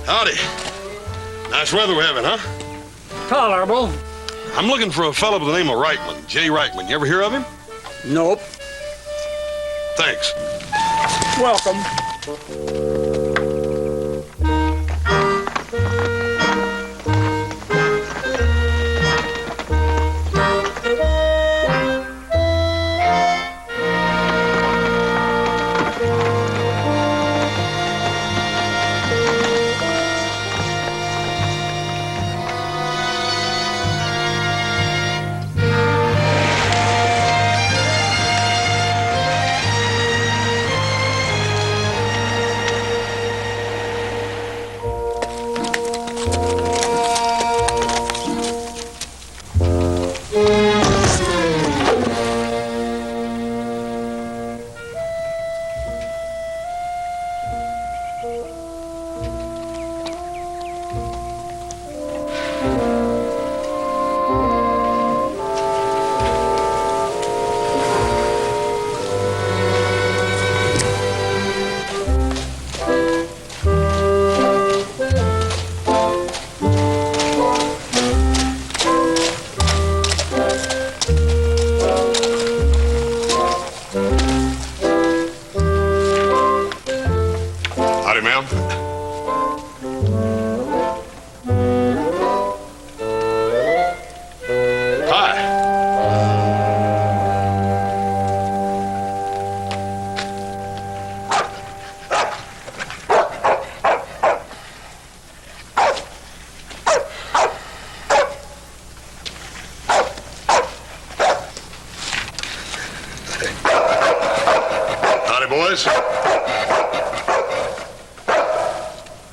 Howdy. Nice weather we're having, huh? Tolerable. I'm looking for a fellow by the name of Reichman, Jay Reichman. You ever hear of him? Nope. Thanks. Welcome.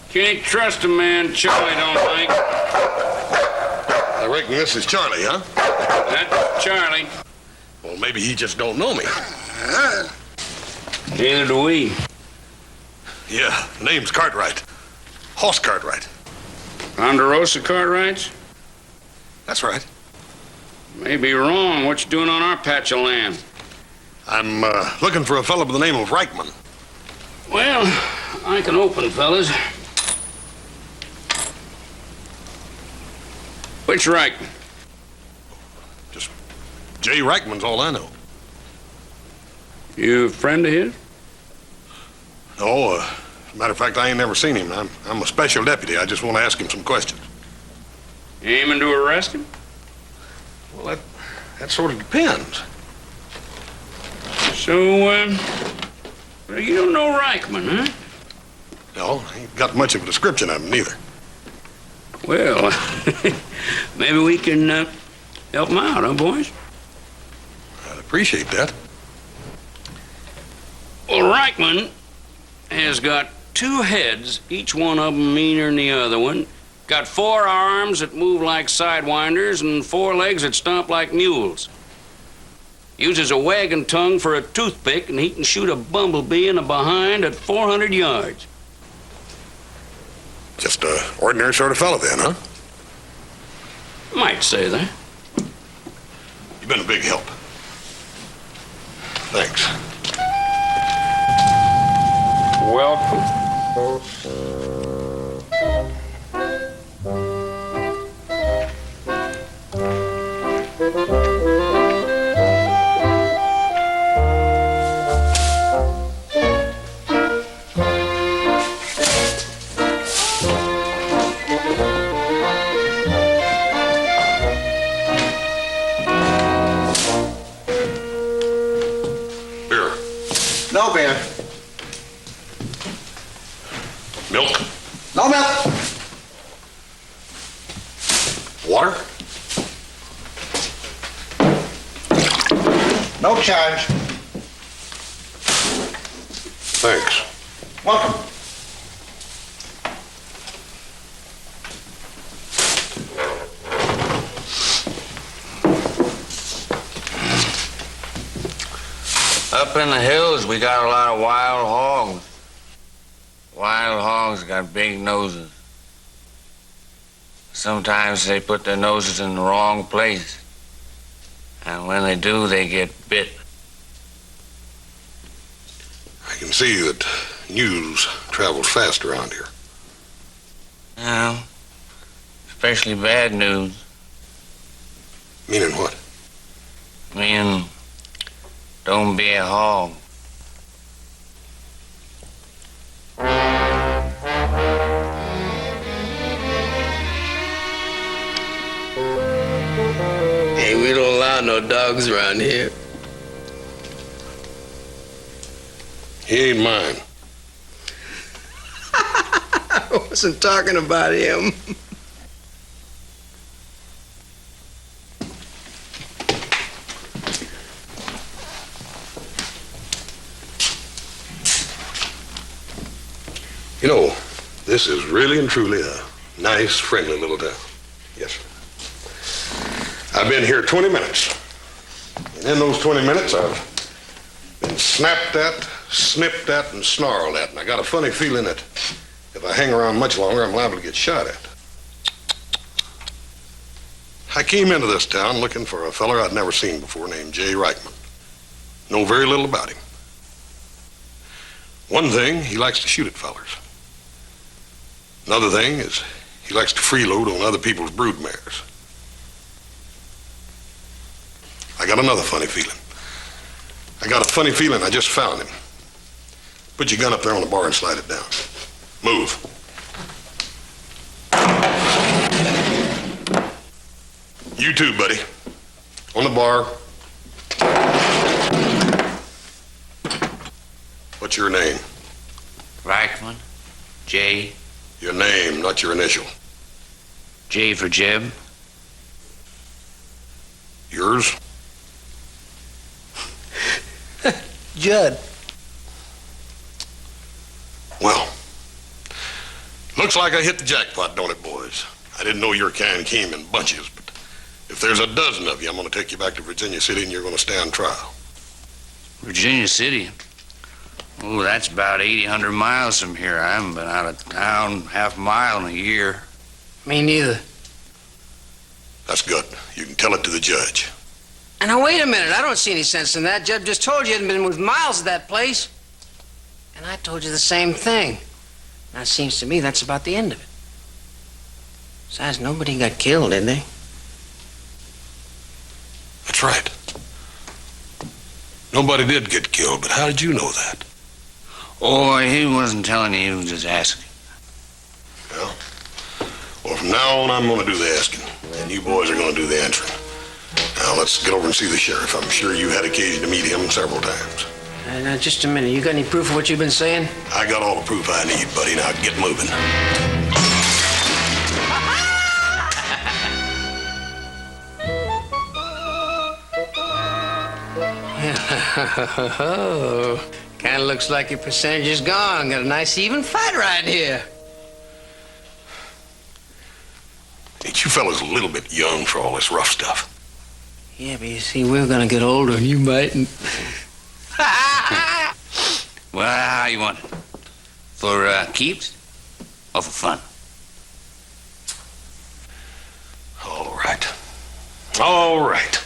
Can't trust a man Charlie don't like. I reckon this is Charlie, huh? That's Charlie. Well, maybe he just don't know me. Neither do we. Yeah, name's Cartwright. Hoss Cartwright. Ponderosa Cartwrights? That's right. May be wrong. What you doing on our patch of land? I'm looking for a fellow by the name of Reichman. Well, I can open, fellas. Which Reichman? Just Jay Reichman's all I know. You a friend of his? No, as a matter of fact, I ain't never seen him. I'm a special deputy. I just want to ask him some questions. You aiming to arrest him? Well, that sort of depends. So, you don't know Reichman, huh? No, I ain't got much of a description of him, neither. Well, maybe we can help him out, huh, boys? I'd appreciate that. Well, Reichman has got 2 heads, each one of them meaner than the other one. Got 4 arms that move like sidewinders and 4 legs that stomp like mules. Uses a wagon tongue for a toothpick, and he can shoot a bumblebee in the behind at 400 yards. Just a ordinary sort of fellow then, huh? Might say that. You've been a big help. Thanks. Welcome. No beer. Milk? No milk. Water? No charge. Thanks. Welcome. Up in the hills, we got a lot of wild hogs. Wild hogs got big noses. Sometimes they put their noses in the wrong place. And when they do, they get bit. I can see that news travels fast around here. Well, especially bad news. Meaning what? Meaning, don't be a hog. Hey, we don't allow no dogs around here. He ain't mine. I wasn't talking about him. You know, this is really and truly a nice, friendly little town. Yes, sir. I've been here 20 minutes. And in those 20 minutes, I've been snapped at, snipped at, and snarled at. And I got a funny feeling that if I hang around much longer, I'm liable to get shot at. I came into this town looking for a feller I'd never seen before named Jay Reichman. Know very little about him. One thing, he likes to shoot at fellers. Another thing is he likes to freeload on other people's brood mares. I got another funny feeling. I got a funny feeling I just found him. Put your gun up there on the bar and slide it down. Move. You too, buddy. On the bar. What's your name? Reichman, J. Your name, not your initial. J for Jeb. Yours? Judd. Well, looks like I hit the jackpot, don't it, boys? I didn't know your kind came in bunches, but if there's a dozen of you, I'm going to take you back to Virginia City and you're going to stand trial. Virginia City? Oh, that's about 100 miles from here. I haven't been out of town half a mile in a year. Me neither. That's good. You can tell it to the judge. And now, wait a minute. I don't see any sense in that. Jeb just told you hadn't been with miles of that place. And I told you the same thing. Now, it seems to me that's about the end of it. Besides, nobody got killed, did they? That's right. Nobody did get killed, but how did you know that? Oh, he wasn't telling you, he was just asking. Well, from now on, I'm going to do the asking, and you boys are going to do the answering. Now, let's get over and see the sheriff. I'm sure you had occasion to meet him several times. Now, just a minute. You got any proof of what you've been saying? I got all the proof I need, buddy. Now, get moving. Kind of looks like your percentage is gone. Got a nice even fight right here. Ain't you fellas a little bit young for all this rough stuff? Yeah, but you see, we're gonna get older and you mightn't. Well, how you want it? For keeps or for fun? All right. All right.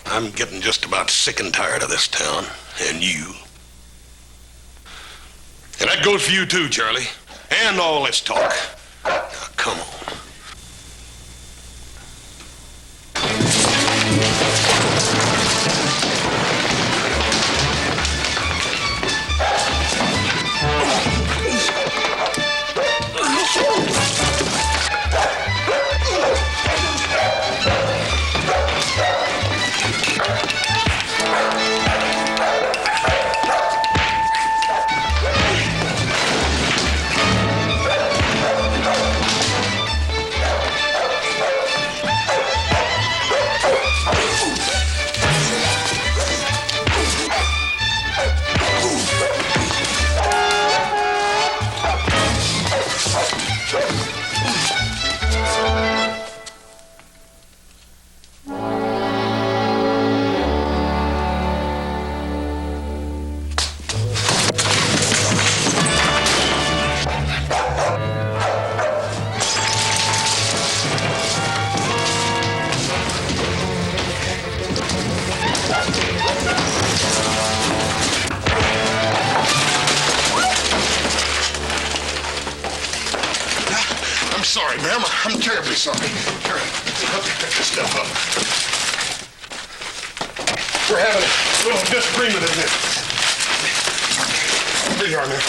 I'm getting just about sick and tired of this town, and you. And that goes for you too, Charlie. And all this talk. Now, come on. sorry, ma'am. I'm terribly sorry. Here, help me pick this stuff up. We're having a little disagreement in here. Here you are, ma'am.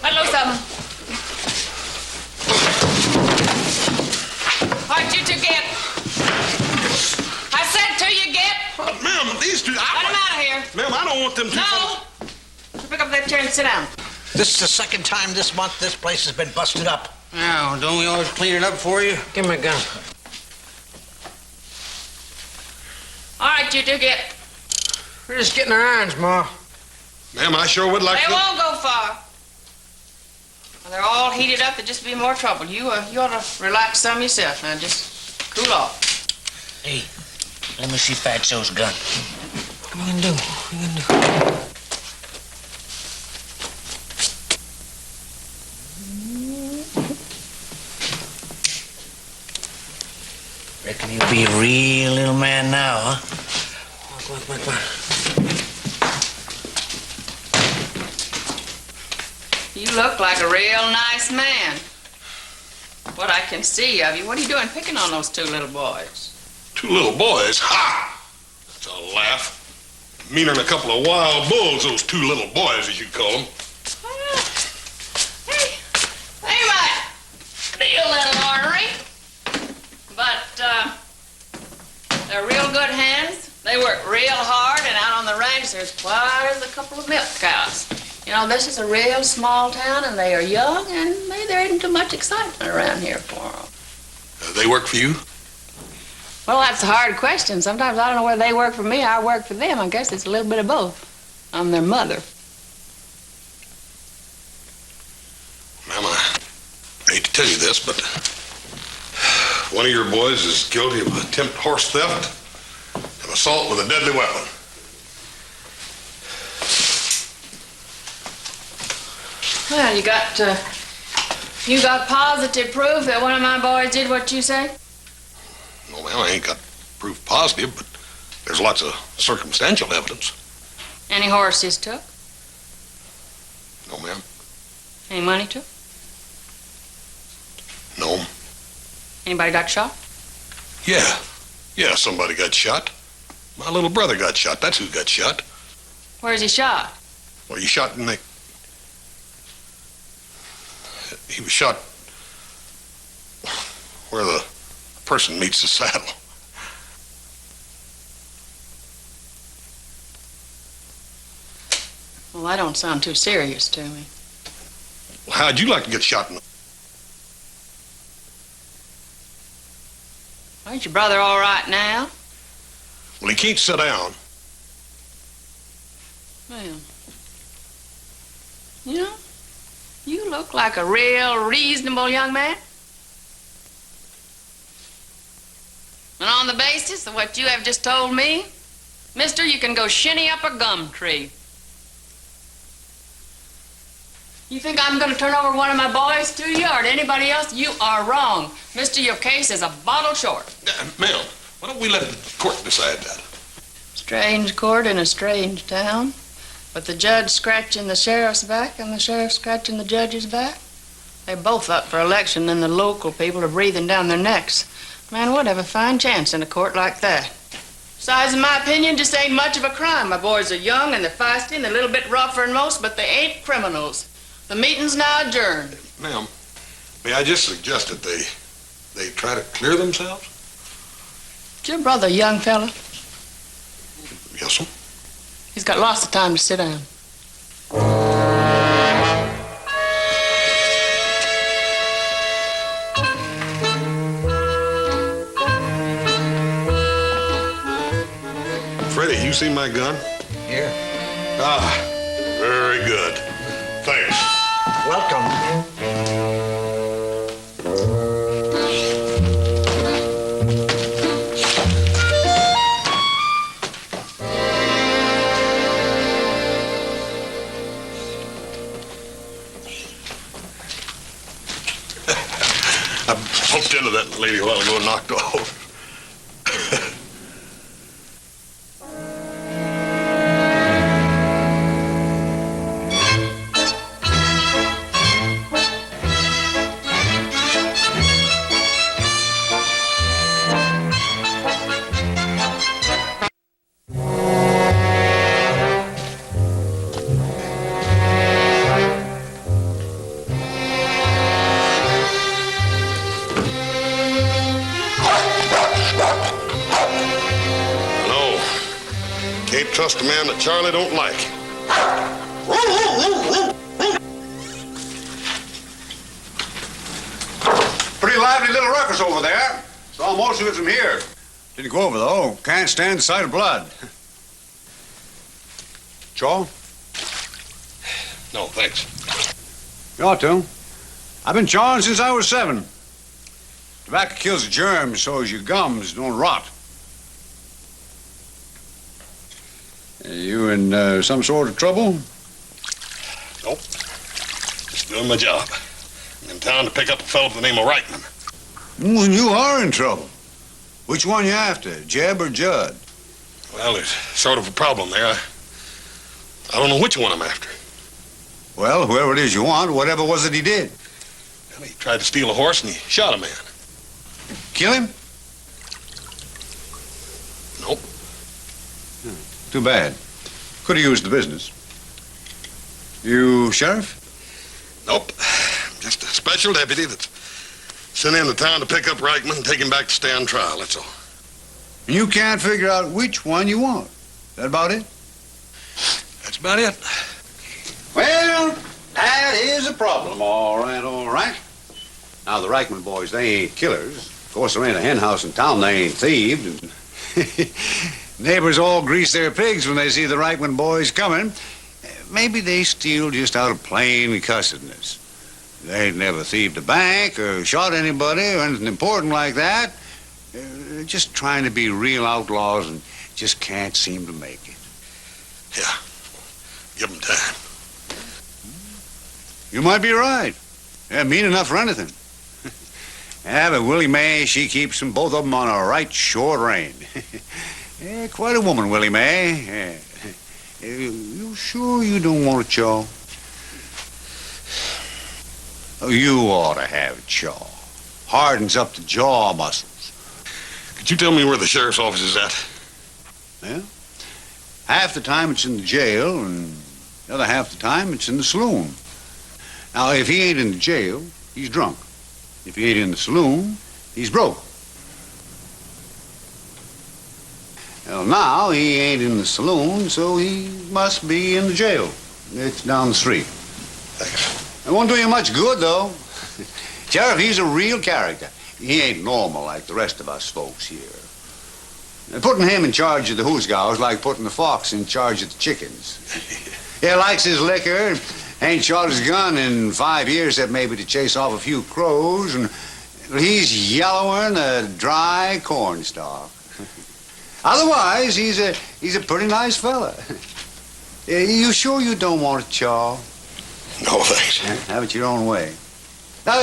Let loose of them. What'd you two get? I said to you get. Ma'am, these two... Let them out of here. Ma'am, I don't want them two... No. Pick up that chair and sit down. This is the second time this month this place has been busted up. Now, don't we always clean it up for you? Give me a gun. All right, you two get. We're just getting our irons, Ma. Ma'am, I sure would like They to... won't go far. Well, they're all heated up. There'd just be more trouble. You ought to relax some yourself. Now, just cool off. Hey, let me see Fatso's gun. What are you gonna do? What are you gonna do? Reckon you'll be a real little man now, huh? Come on. You look like a real nice man. What I can see of you. What are you doing picking on those two little boys? Two little boys? Ha! That's a laugh. Meaner than a couple of wild bulls, those two little boys, as you call them. Well, hey, they might be a little ornery, but they're real good hands. They work real hard, and out on the ranch there's quite as a couple of milk cows. You know, this is a real small town, and they are young, and maybe there isn't too much excitement around here for them. They work for you? Well, that's a hard question. Sometimes I don't know whether they work for me or I work for them. I guess it's a little bit of both. I'm their mother. Ma'am, I hate to tell you this, but one of your boys is guilty of attempted horse theft and assault with a deadly weapon. Well, you got positive proof that one of my boys did what you say? No, ma'am, I ain't got proof positive, but there's lots of circumstantial evidence. Any horses took? No, ma'am. Any money took? No. Anybody got shot? Yeah, somebody got shot. My little brother got shot. That's who got shot. Where's he shot? Well, he shot in the... He was shot where the person meets the saddle. Well, that don't sound too serious to me. Well, how'd you like to get shot in the... Ain't your brother all right now? Well, he can't sit down. Well, you know, you look like a real reasonable young man. And on the basis of what you have just told me, mister, you can go shinny up a gum tree. You think I'm going to turn over one of my boys to you or to anybody else? You are wrong. Mister, your case is a bottle short. Ma'am, why don't we let the court decide that? Strange court in a strange town. But the judge scratching the sheriff's back and the sheriff scratching the judge's back. They're both up for election and the local people are breathing down their necks. Man, would have a fine chance in a court like that. Besides, in my opinion, just ain't much of a crime. My boys are young and they're feisty and they're a little bit rougher than most, but they ain't criminals. The meeting's now adjourned. Ma'am, may I just suggest that they try to clear themselves? Is your brother a young fella? Yes, sir. He's got lots of time to sit down. Freddie, you seen my gun? Here. Very good. Thanks. Welcome. I bumped into that lady a while ago and knocked her off. Can't trust a man that Charlie don't like. Pretty lively little ruckus over there. Saw most of it from here. Didn't go over, though. Can't stand the sight of blood. Chaw? No, thanks. You ought to. I've been chawing since I was 7. Tobacco kills the germs so as your gums don't rot. You in some sort of trouble? Nope. Just doing my job. I'm in town to pick up a fellow by the name of Reichman. Well, you are in trouble. Which one you after, Jeb or Judd? Well, there's sort of a problem there. I don't know which one I'm after. Well, whoever it is you want, whatever was it he did? Well, he tried to steal a horse and he shot a man. Kill him? Nope. Too bad. Could have used the business. You sheriff? Nope. Just a special deputy that's sent into town to pick up Reichman and take him back to stand trial, that's all. You can't figure out which one you want. That about it? That's about it. Well, that is a problem, all right, all right. Now, the Reichman boys, they ain't killers. Of course, there ain't a hen house in town they ain't thieved. Neighbors all grease their pigs when they see the Reichman boys coming. Maybe they steal just out of plain cussedness. They ain't never thieved a bank or shot anybody or anything important like that. They're just trying to be real outlaws and just can't seem to make it. Yeah. Give them time. You might be right. They're mean enough for anything. Yeah, but Willie Mae, she keeps them, both of them, on a right short rein. Yeah, quite a woman, Willie Mae. Yeah. You sure you don't want a chaw? Oh, you ought to have a chaw. Hardens up the jaw muscles. Could you tell me where the sheriff's office is at? Yeah. Half the time it's in the jail, and the other half the time it's in the saloon. Now, if he ain't in the jail, he's drunk. If he ain't in the saloon, he's broke. Well, now he ain't in the saloon, so he must be in the jail. It's down the street. Thanks. It won't do you much good, though. Sheriff, he's a real character. He ain't normal like the rest of us folks here. Putting him in charge of the hoosgows like putting the fox in charge of the chickens. He likes his liquor, ain't shot his gun in 5 years except maybe to chase off a few crows, and he's yellower than a dry cornstalk. Otherwise, he's a pretty nice fella. You sure you don't want a chaw? No, thanks. Have it your own way. Now,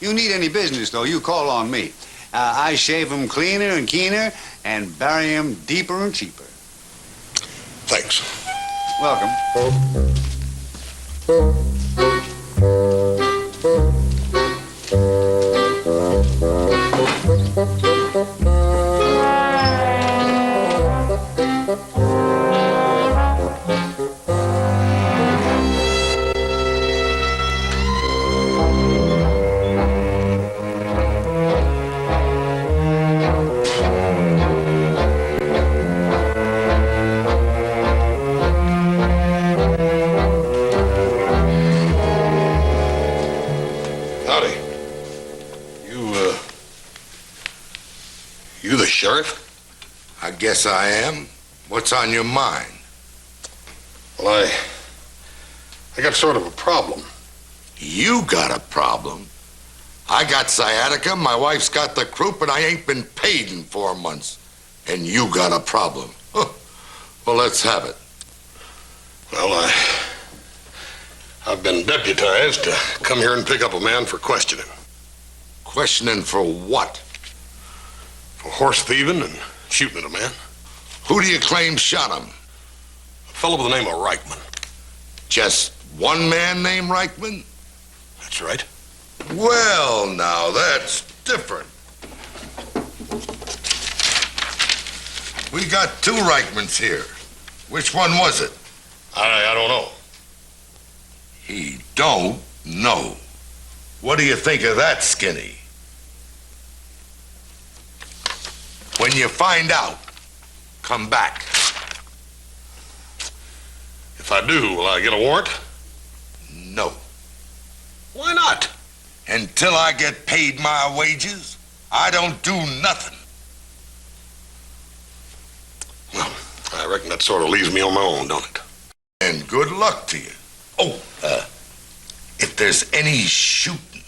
you need any business, though, you call on me. I shave 'em cleaner and keener and bury 'em deeper and cheaper. Thanks. Welcome. Howdy. You the sheriff? I guess I am. What's on your mind? Well, I got sort of a problem. You got a problem? I got sciatica, my wife's got the croup, and I ain't been paid in 4 months. And you got a problem. Huh. Well, let's have it. Well, I've been deputized to come here and pick up a man for questioning. Questioning for what? For horse thieving and shooting at a man. Who do you claim shot him? A fellow by the name of Reichman. Just one man named Reichman? That's right. Well, now, that's different. We got 2 Reichmans here. Which one was it? I don't know. He don't know. What do you think of that, Skinny? When you find out, come back. If I do, will I get a warrant? No. Why not? Until I get paid my wages, I don't do nothing. Well, I reckon that sort of leaves me on my own, don't it? And good luck to you. Oh, if there's any shooting,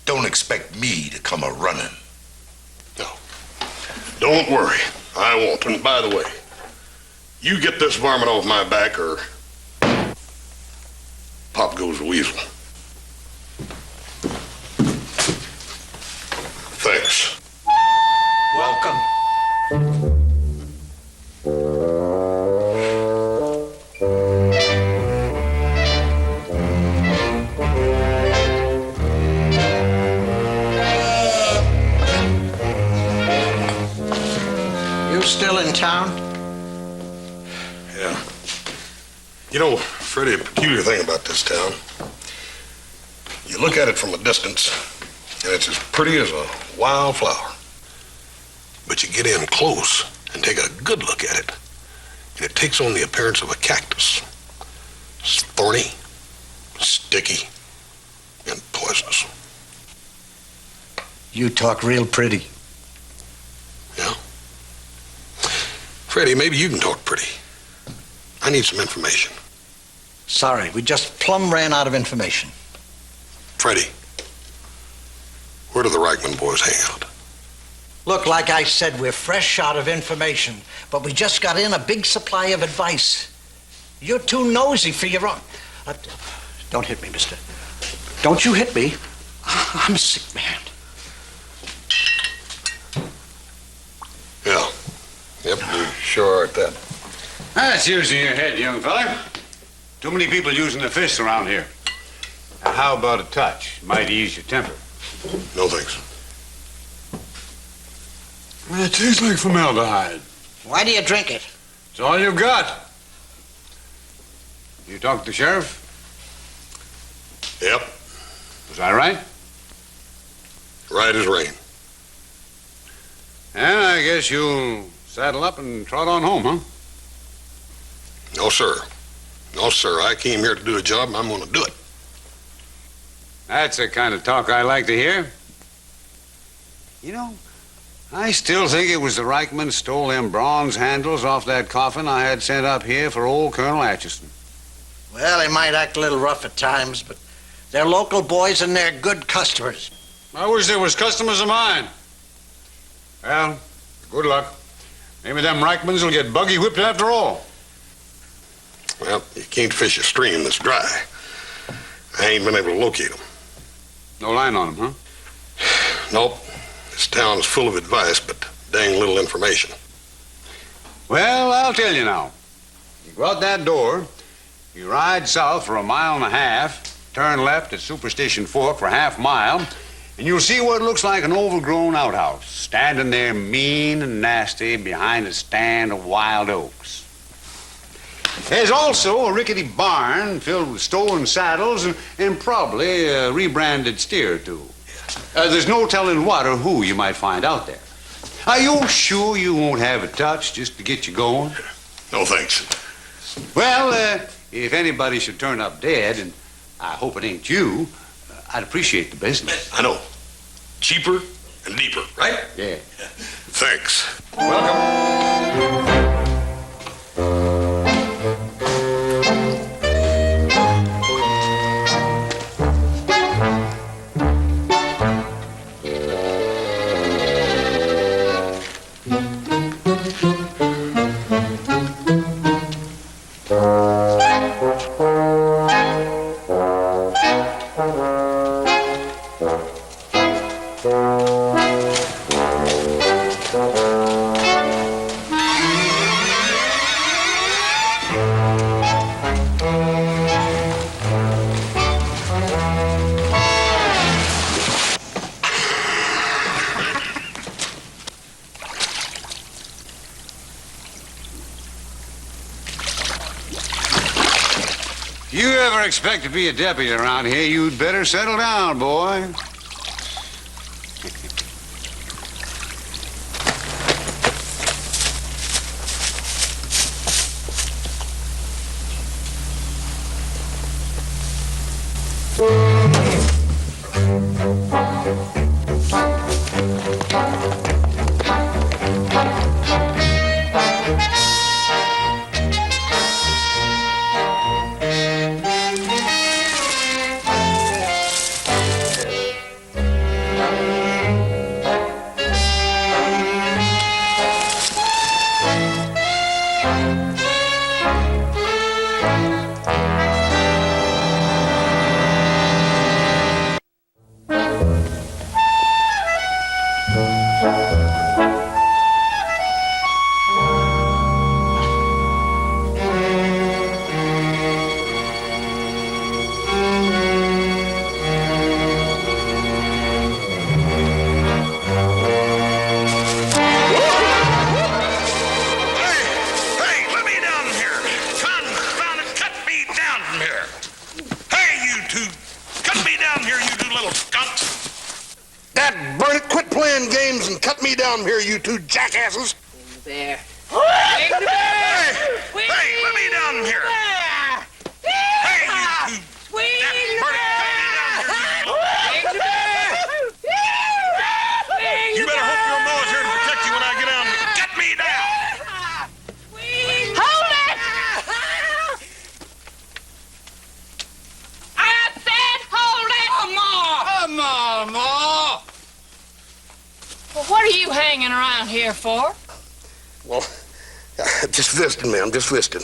don't expect me to come a-running. No. Don't worry. I won't. And by the way, you get this varmint off my back or pop goes the weasel. Thanks. Welcome. You still in town? Yeah. You know, Freddie, a peculiar thing about this town. You look at it from a distance, and it's as pretty as a wildflower. But you get in close and take a good look at it, and it takes on the appearance of a cactus. It's thorny, sticky, and poisonous. You talk real pretty. Yeah? Freddie, maybe you can talk pretty. I need some information. Sorry, we just plumb ran out of information. Freddie, where do the Reichman boys hang out? Look, like I said, we're fresh out of information, but we just got in a big supply of advice. You're too nosy for your own. Don't hit me, mister. Don't you hit me. I'm a sick man. Yeah. Yep, you sure are at that. That's using your head, young fella. Too many people using the fists around here. Now, how about a touch? Might ease your temper. No thanks. It tastes like formaldehyde. Why do you drink it? It's all you've got. You talked to the sheriff? Yep, Was I right? right as rain. And I guess you'll saddle up and trot on home, huh? No, sir. No, sir. I came here to do a job, and I'm going to do it. That's the kind of talk I like to hear. You know, I still think it was the Reichmans stole them bronze handles off that coffin I had sent up here for old Colonel Atchison. Well, they might act a little rough at times, but they're local boys and they're good customers. I wish there was customers of mine. Well, good luck. Maybe them Reichmans will get buggy whipped after all. Well, you can't fish a stream that's dry. I ain't been able to locate them. No line on them, huh? Nope. This town is full of advice, but dang little information. Well, I'll tell you now. You go out that door, you ride south for 1.5 miles, turn left at Superstition Fork for 1/2 mile, and you'll see what looks like an overgrown outhouse, standing there mean and nasty behind a stand of wild oaks. There's also a rickety barn filled with stolen saddles and probably a rebranded steer or two. There's no telling what or who you might find out there. Are you sure you won't have a touch just to get you going? No thanks. Well, if anybody should turn up dead, and I hope it ain't you, I'd appreciate the business. I know. Cheaper and deeper, right? Yeah. Thanks. Welcome. If you ever expect to be a deputy around here, you'd better settle down, boy. Here, you two jackasses. There. Hey, let me down here. Hey, you two. You better hope your mama's here to protect you when I get down. Get me down. Hold it! I said hold it! Come on, Ma. Well, what are you hanging around here for? Well, just visiting, ma'am, just visiting.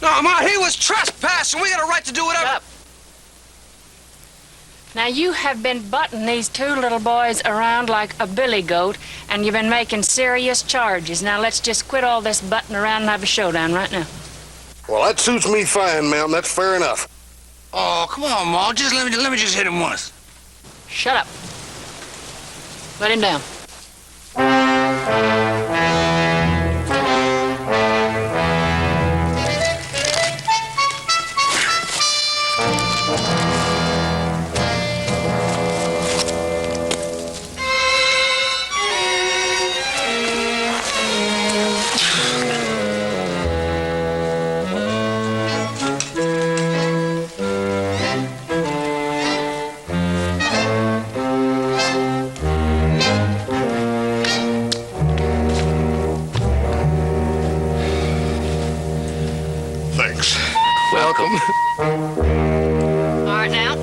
No, Ma, he was trespassing. We got a right to do whatever. Shut up. Now, you have been butting these two little boys around like a billy goat, and you've been making serious charges. Now, let's just quit all this butting around and have a showdown right now. Well, that suits me fine, ma'am. That's fair enough. Oh, come on, Ma. Just let me just hit him once. Shut up. Let him down. Welcome. All right, now.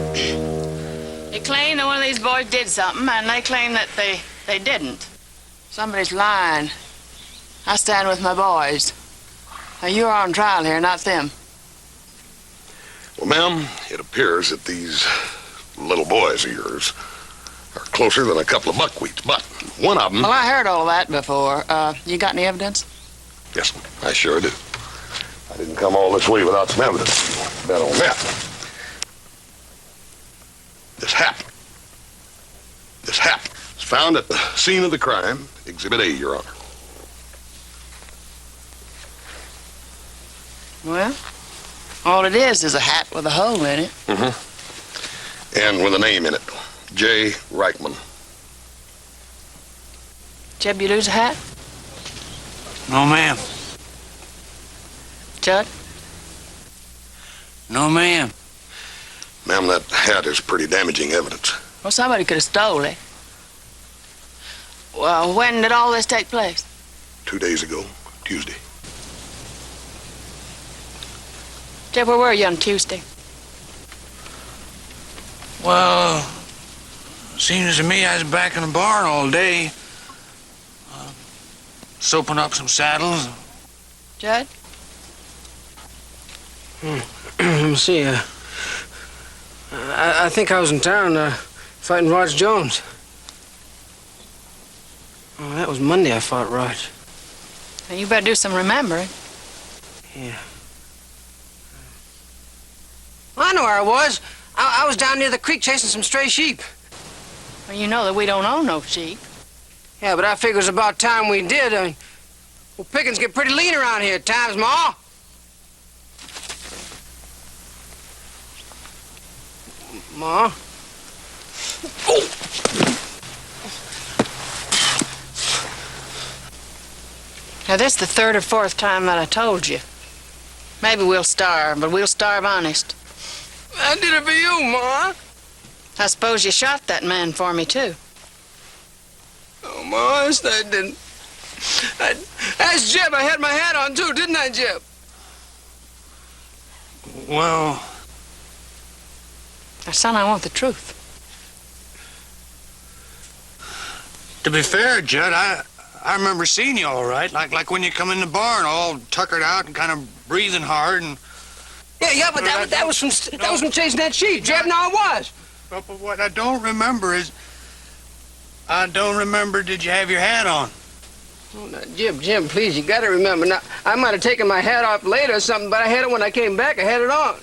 You claim that one of these boys did something, and they claim that they didn't. Somebody's lying. I stand with my boys. Now, you're on trial here, not them. Well, ma'am, it appears that these little boys of yours are closer than a couple of buckwheats, but one of them... Well, I heard all that before. You got any evidence? Yes, I sure do. I didn't come all this way without some evidence. Bet on that. This hat. This hat was found at the scene of the crime, Exhibit A, Your Honor. Well, all it is a hat with a hole in it. Mm-hmm. And with a name in it. J. Reichman. Jeb, you lose a hat? No, ma'am. Judd? No, ma'am. Ma'am, that hat is pretty damaging evidence. Well, somebody could have stole it. Well, when did all this take place? 2 days ago, Tuesday. Jeb, where were you on Tuesday? Well, seems to me I was back in the barn all day, soaping up some saddles. Judd? Let me see. I think I was in town fighting Raj Jones. Oh, that was Monday I fought Raj. Now, you better do some remembering. Yeah. Well, I know where I was. I was down near the creek chasing some stray sheep. Well, you know that we don't own no sheep. Yeah, but I figure it's about time we did. I mean, well, pickings get pretty lean around here at times, Ma. Ma? Now, this is the third or fourth time that I told you. Maybe we'll starve, but we'll starve honest. I did it for you, Ma. I suppose you shot that man for me, too. Oh, Ma, I didn't. I asked Jeb. I had my hat on, too, didn't I, Jeb? Well, Now, son, I want the truth. to be fair, Judd, I remember seeing you all right. Like when you come in the barn, all tuckered out and kind of breathing hard and... Yeah, but that was from chasing that sheep, Jeb. No, it was. But what I don't remember is... did you have your hat on? Oh, now, Jim, please, you gotta remember. Now, I might have taken my hat off later or something, but I had it when I came back. I had it on.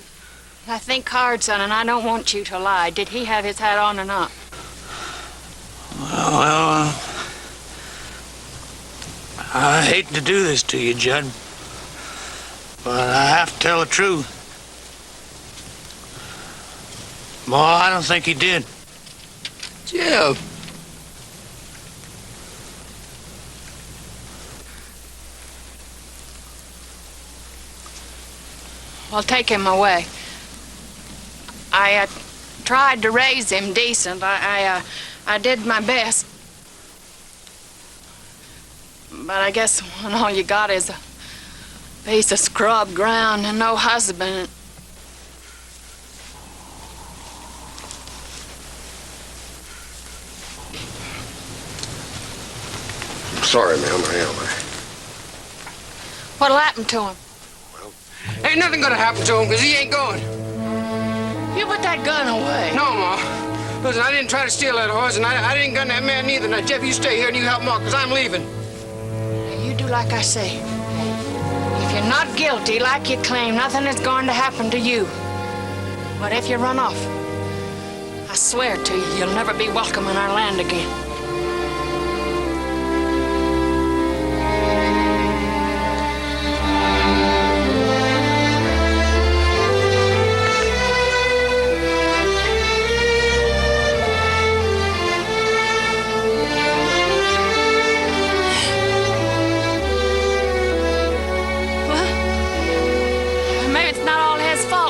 I think hard, son, and I don't want you to lie. Did he have his hat on or not? Well, I hate to do this to you, Judd, but I have to tell the truth. Ma, I don't think he did. Jeb. Well, take him away. I tried to raise him decent. I did my best. But I guess when all you got is a piece of scrub ground and no husband. I'm sorry, ma'am, I am. What'll happen to him? Ain't nothing gonna happen to him, because he ain't going. You put that gun away. No, Ma. Listen, I didn't try to steal that horse, and I didn't gun that man neither. Now, Jeff, you stay here and you help Ma, because I'm leaving. You do like I say. If you're not guilty, like you claim, nothing is going to happen to you. But if you run off, I swear to you, you'll never be welcome in our land again.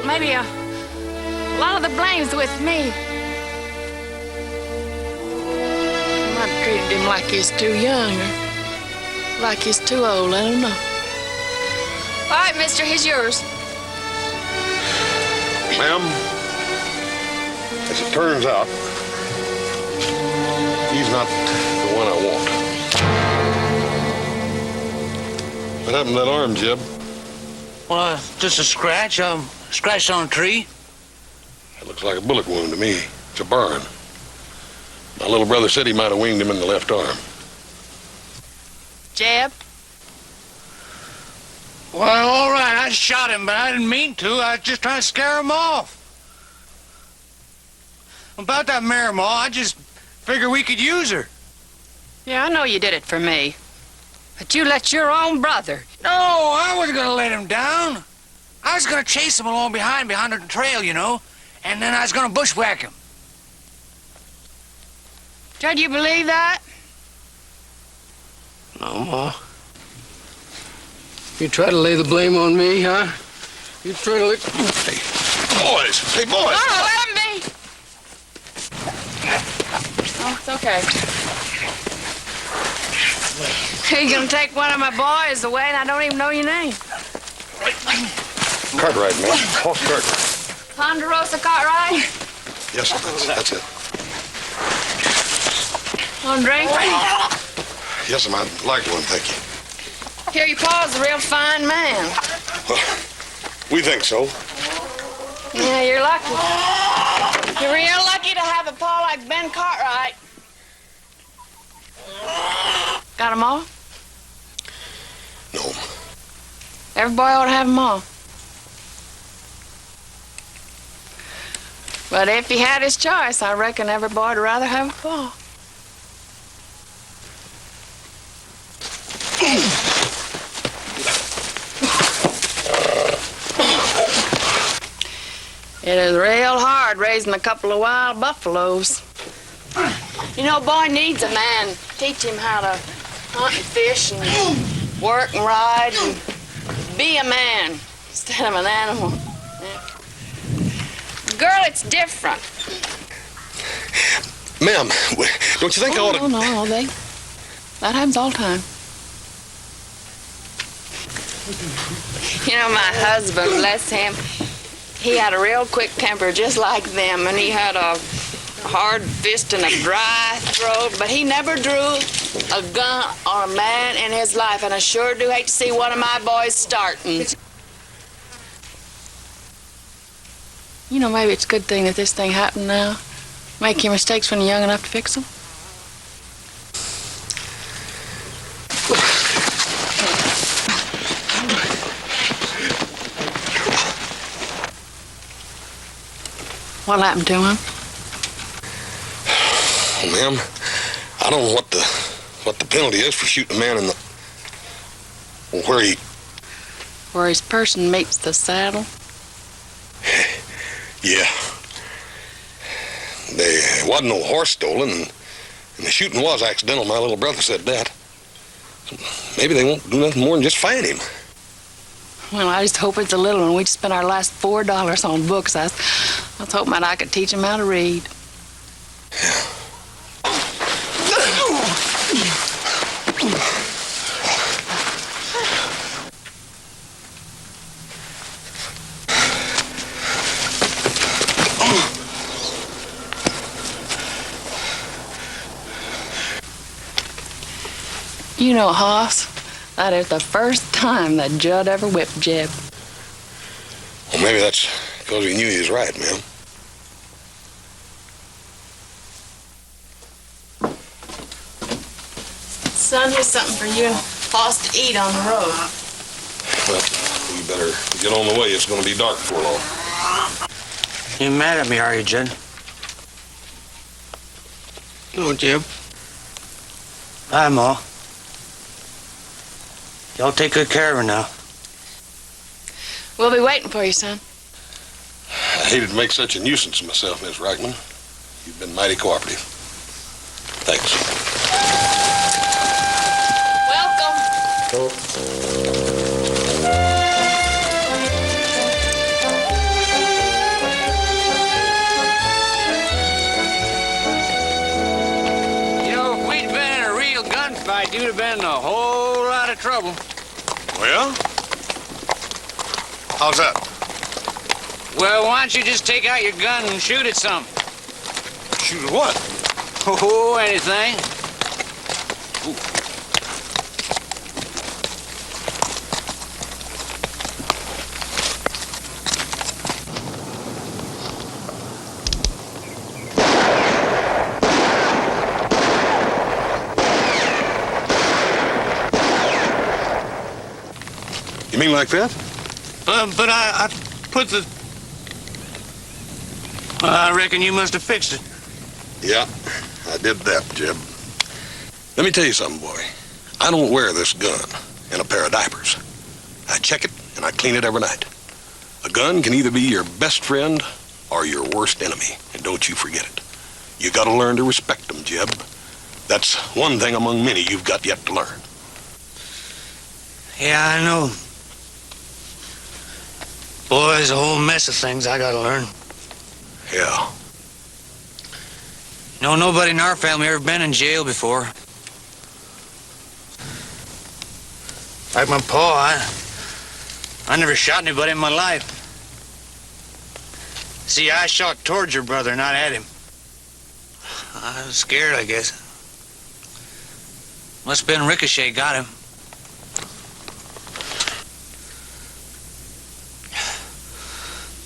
Maybe a lot of the blame's with me. I treated him like he's too young or like he's too old. I don't know. All right, mister, he's yours. Ma'am, as it turns out, he's not the one I want. What happened to that arm, Jeb? Well, just a scratch. Scratched on a tree. It looks like a bullet wound to me. It's a burn. My little brother said he might have winged him in the left arm. Jeb? Well, all right, I shot him, but I didn't mean to. I was just trying to scare him off. About that mare, Ma, I just figured we could use her. Yeah, I know you did it for me. But you let your own brother. No, I wasn't going to let him down. I was going to chase him along behind the trail, you know, and then I was going to bushwhack him. Judd, you believe that? No, Ma. You try to lay the blame on me, huh? You try to look... Hey, boys! Hey, boys! No, let him be! Oh, it's okay. You're gonna take one of my boys away and I don't even know your name. Cartwright, man. Horse Cartwright. Ponderosa Cartwright? Yes, sir, that's it. Want a drink? Yes, ma'am, I'd like one, thank you. Here, your pa's a real fine man. Well, we think so. Yeah, you're lucky. You're real lucky to have a pa like Ben Cartwright. Got 'em all? No. Every boy ought to have 'em all. But if he had his choice, I reckon every boy'd rather have a pa. It is real hard raising a couple of wild buffaloes. You know, a boy needs a man. Teach him how to hunt and fish and work and ride and be a man instead of an animal. Yeah. Girl, it's different. Ma'am, don't you think I ought to... No, that happens all the time. You know, my husband, bless him, he had a real quick temper just like them, and he had a hard fist and a dry throat, but he never drew a gun on a man in his life, and I sure do hate to see one of my boys starting. You know, maybe it's a good thing that this thing happened now. Make your mistakes when you're young enough to fix them. What happened to him? Ma'am, I don't know what the penalty is for shooting a man in the... Where his person meets the saddle? Yeah. There wasn't no horse stolen, and the shooting was accidental. My little brother said that. So maybe they won't do nothing more than just fine him. Well, I just hope it's a little one. We just spent our last $4 on books. I was hoping that I could teach him how to read. Yeah. You know, Hoss, that is the first time that Judd ever whipped Jeb. Well, maybe that's because he knew he was right, ma'am. Son, here's something for you and Hoss to eat on the road. Well, we better get on the way. It's going to be dark before long. You mad at me, are you, Judd? No, Jeb. Bye, Ma. Y'all take good care of her now. We'll be waiting for you, son. I hated to make such a nuisance of myself, Miss Reichman. You've been mighty cooperative. Thanks. Welcome. You know, if we'd been in a real gunfight, you'd have been in a whole lot of trouble. Well? How's that? Well, why don't you just take out your gun and shoot at something? Shoot at what? Oh, anything. Ooh. You mean like that? But I put the... I reckon you must have fixed it. Yeah, I did that, Jeb. Let me tell you something, boy. I don't wear this gun in a pair of diapers. I check it and I clean it every night. A gun can either be your best friend or your worst enemy, and don't you forget it. You gotta learn to respect them, Jeb. That's one thing among many you've got yet to learn. Yeah, I know. Boy, there's a whole mess of things I gotta learn. Yeah. No, nobody in our family ever been in jail before. Like my pa, I never shot anybody in my life. See, I shot towards your brother, not at him. I was scared, I guess. Must have been Ricochet got him.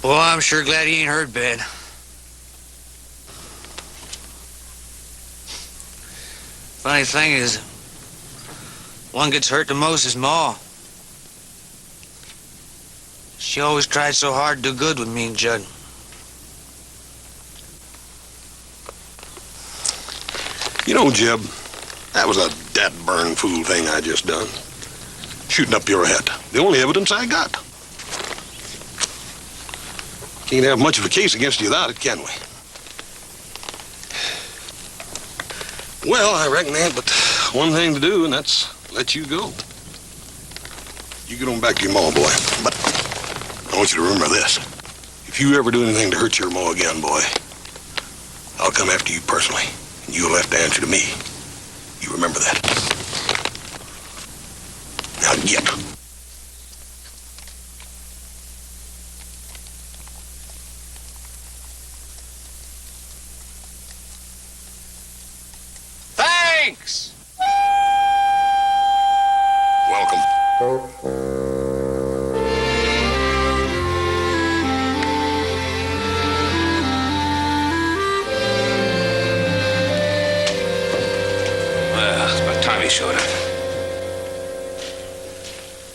Boy, I'm sure glad he ain't hurt bad. Funny thing is, one gets hurt the most is Ma. She always tried so hard to do good with me and Judd. You know, Jeb, that was a dead-burn fool thing I just done. Shooting up your head. The only evidence I got. Can't have much of a case against you without it, can we? Well, I reckon there ain't but one thing to do, and that's let you go. You get on back to your ma, boy. But I want you to remember this. If you ever do anything to hurt your ma again, boy, I'll come after you personally, and you'll have to answer to me. You remember that. Now get. Thanks! Welcome. Well, it's about time he showed up.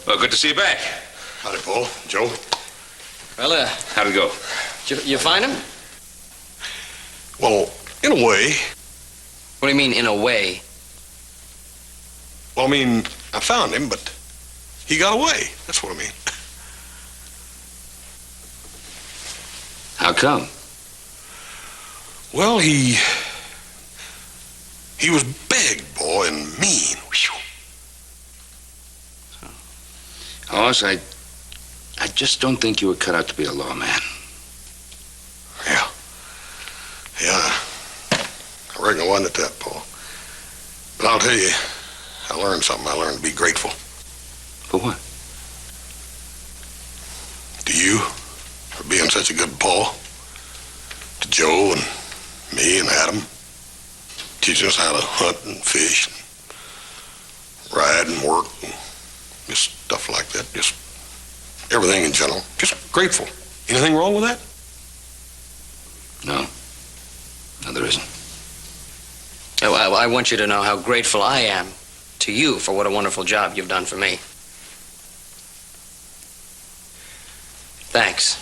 Well, good to see you back. Howdy, Paul. Joe. Well, How'd it go? you find him? Well, in a way. What do you mean, in a way? Well, I mean, I found him, but he got away. That's what I mean. How come? Well, he was big, boy, and mean. Whew. Hoss, I just don't think you were cut out to be a lawman. Yeah. Yeah. I reckon I wasn't at that, Paul. But I'll tell you, I learned something. I learned to be grateful. For what? To you, for being such a good Paul. To Joe and me and Adam. Teaching us how to hunt and fish, and ride and work, and just stuff like that. Just everything in general. Just grateful. Anything wrong with that? No. No, there isn't. I want you to know how grateful I am to you for what a wonderful job you've done for me. Thanks.